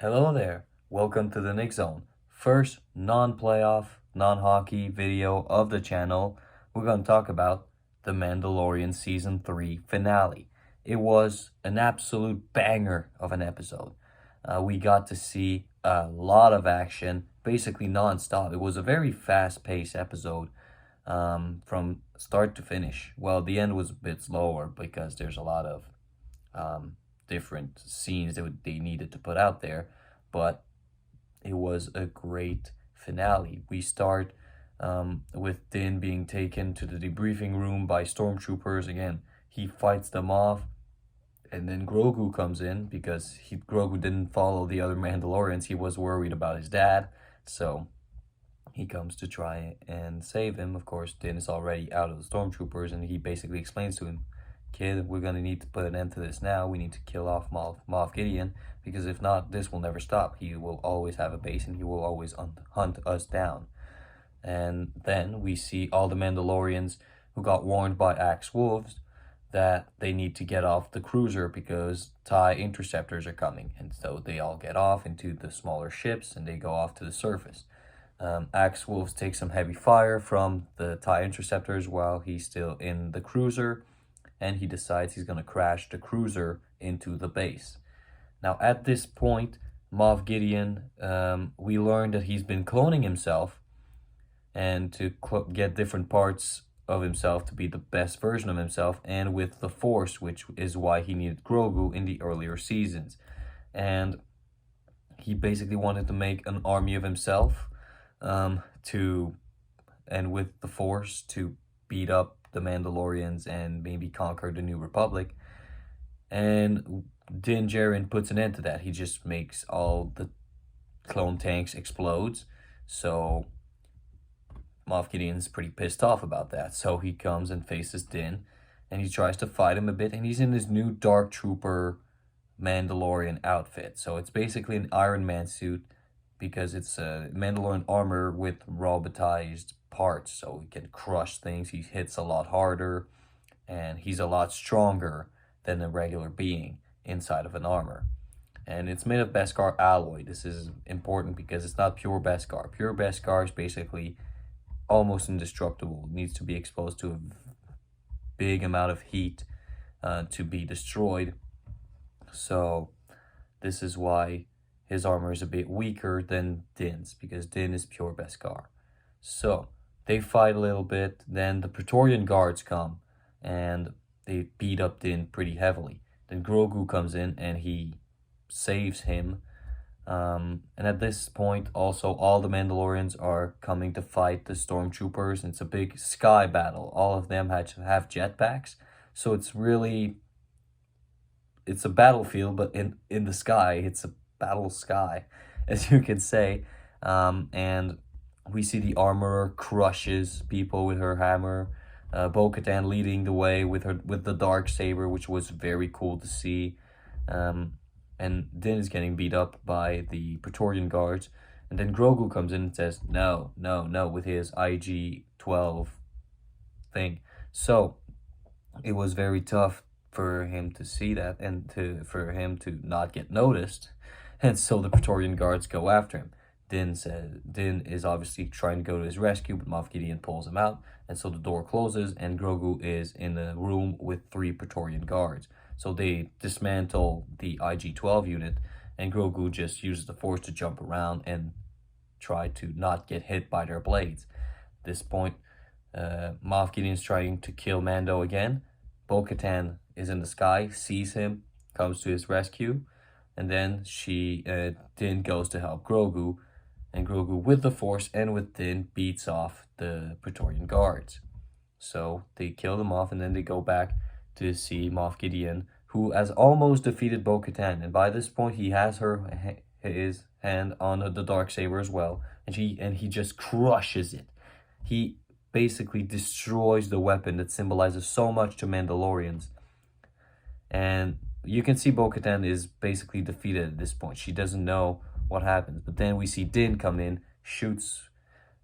Hello there. Welcome to the Nick Zone. First non-playoff, non-hockey video of the channel. We're going to talk about the Mandalorian Season 3 finale. It was an absolute banger of an episode. We got to see a lot of action, basically non-stop. It was a very fast-paced episode from start to finish. Well, the end was a bit slower because there's a lot of different scenes that they needed to put out there, but it was a great finale. We start with Din being taken to the debriefing room by stormtroopers. Again, he fights them off, and then Grogu comes in because Grogu didn't follow the other Mandalorians. He was worried about his dad, so he comes to try and save him. Of course, Din is already out of the stormtroopers, and he basically explains to him, "Kid, we're gonna need to put an end to this now. We need to kill off Moff Gideon, because if not, this will never stop. He will always have a base, and he will always hunt us down." And then we see all the Mandalorians who got warned by Axe Wolves that they need to get off the cruiser because TIE interceptors are coming. And so they all get off into the smaller ships and they go off to the surface. Axe Wolves take some heavy fire from the TIE interceptors while he's still in the cruiser, and he decides he's going to crash the cruiser into the base. Now, at this point, Moff Gideon, we learned that he's been cloning himself and to get different parts of himself to be the best version of himself, and with the Force, which is why he needed Grogu in the earlier seasons. And he basically wanted to make an army of himself and with the Force to beat up the Mandalorians and maybe conquer the New Republic. And Din Djarin puts an end to that. He just makes all the clone tanks explodes. So Moff Gideon's pretty pissed off about that. So he comes and faces Din, and he tries to fight him a bit. And he's in his new Dark Trooper Mandalorian outfit. So it's basically an Iron Man suit, because it's a Mandalorian armor with robotized parts, so he can crush things. He hits a lot harder, and he's a lot stronger than a regular being inside of an armor. And it's made of Beskar alloy. This is important because it's not pure Beskar. Pure Beskar is basically almost indestructible. It needs to be exposed to a big amount of heat to be destroyed. So this is why his armor is a bit weaker than Din's, because Din is pure Beskar. So they fight a little bit, then the Praetorian Guards come, and they beat up Din pretty heavily. Then Grogu comes in, and he saves him. And at this point, also, all the Mandalorians are coming to fight the Stormtroopers. It's a big sky battle. All of them have jetpacks, so it's a battlefield, but in the sky. It's a battle sky, as you can say. And we see the armorer crushes people with her hammer. Bo-Katan leading the way with the dark saber, which was very cool to see. And Din is getting beat up by the Praetorian Guards. And then Grogu comes in and says, "No, no, no," with his IG-12 thing. So it was very tough for him to see that, and for him to not get noticed. And so the Praetorian Guards go after him. Din is obviously trying to go to his rescue, but Moff Gideon pulls him out. And so the door closes, and Grogu is in a room with 3 Praetorian Guards. So they dismantle the IG-12 unit, and Grogu just uses the Force to jump around and try to not get hit by their blades. At this point, Moff Gideon's trying to kill Mando again. Bo-Katan is in the sky, sees him, comes to his rescue. And then Din goes to help Grogu, and Grogu with the Force and with Din beats off the Praetorian Guards. So they kill them off, and then they go back to see Moff Gideon, who has almost defeated Bo-Katan. And by this point, he has his hand on the Darksaber as well, and he just crushes it. He basically destroys the weapon that symbolizes so much to Mandalorians. And you can see Bo-Katan is basically defeated at this point. She doesn't know what happens. But then we see Din come in, shoots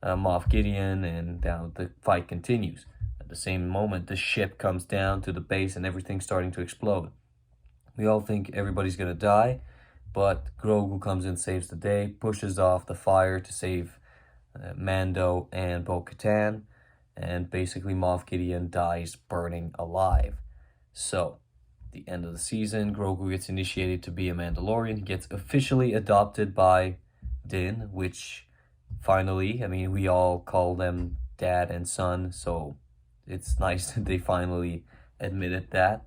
Moff Gideon, and now the fight continues. At the same moment, the ship comes down to the base and everything's starting to explode. We all think everybody's going to die, but Grogu comes in, saves the day, pushes off the fire to save Mando and Bo-Katan, and basically Moff Gideon dies burning alive. So, the end of the season, Grogu gets initiated to be a Mandalorian. He gets officially adopted by Din, which finally, I mean, we all call them dad and son, so it's nice that they finally admitted that.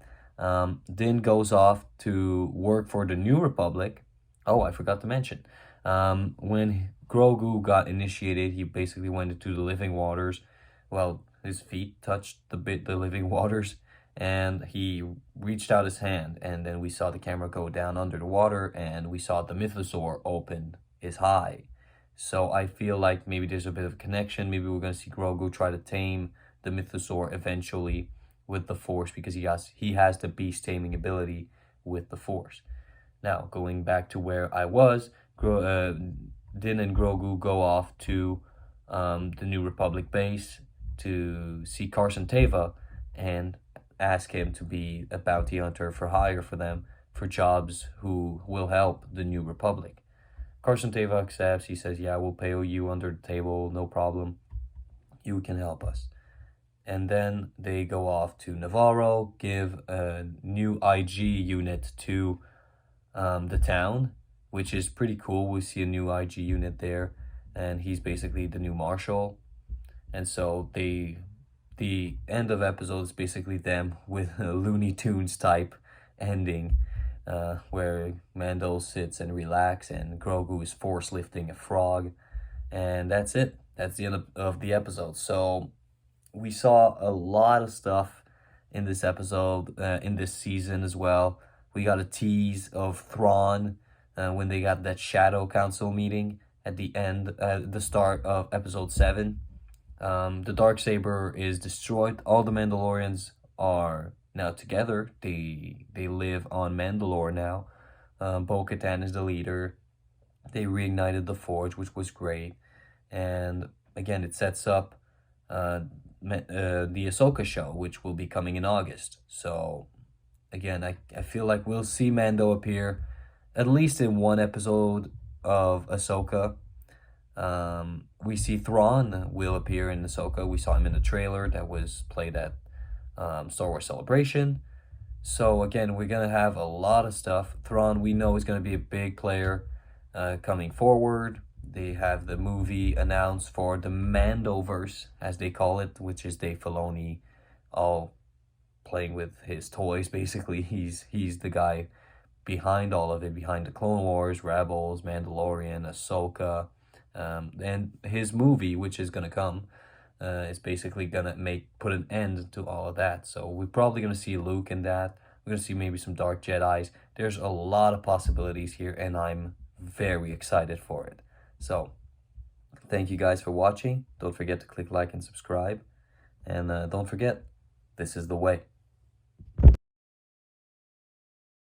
Din goes off to work for the New Republic. Oh, I forgot to mention. When Grogu got initiated, he basically went into the living waters. Well, his feet touched the living waters, and he reached out his hand, and then we saw the camera go down under the water, and we saw the mythosaur open his eye. So I feel like maybe there's a bit of a connection. Maybe we're gonna see Grogu try to tame the mythosaur eventually with the Force, because he has the beast taming ability with the Force. Now, going back to where I was, Din and Grogu go off to the New Republic base to see Carson Teva and ask him to be a bounty hunter for hire for them for jobs who will help the New Republic. Carson Teva accepts. He says, yeah, we'll pay you under the table, no problem. You can help us. And then they go off to Navarro, give a new IG unit to the town, which is pretty cool. We see a new IG unit there, and he's basically the new marshal. And so the end of episode is basically them with a Looney Tunes type ending, where Mando sits and relax, and Grogu is force lifting a frog, and that's it. That's the end of the episode. So we saw a lot of stuff in this episode, in this season as well. We got a tease of Thrawn when they got that Shadow Council meeting at the end, the start of episode 7. The Darksaber is destroyed. All the Mandalorians are now together. They live on Mandalore now. Bo-Katan is the leader. They reignited the Forge, which was great. And again, it sets up the Ahsoka show, which will be coming in August. So again, I feel like we'll see Mando appear at least in one episode of Ahsoka. We see Thrawn will appear in Ahsoka. We saw him in the trailer that was played at Star Wars Celebration. So again, we're going to have a lot of stuff. Thrawn, we know, is going to be a big player coming forward. They have the movie announced for the Mando-verse, as they call it, which is Dave Filoni all playing with his toys, basically. He's the guy behind all of it, behind the Clone Wars, Rebels, Mandalorian, Ahsoka. And his movie, which is going to come, is basically going to put an end to all of that. So we're probably going to see Luke in that. We're going to see maybe some Dark Jedis. There's a lot of possibilities here, and I'm very excited for it. So thank you guys for watching. Don't forget to click like and subscribe. And don't forget, this is the way.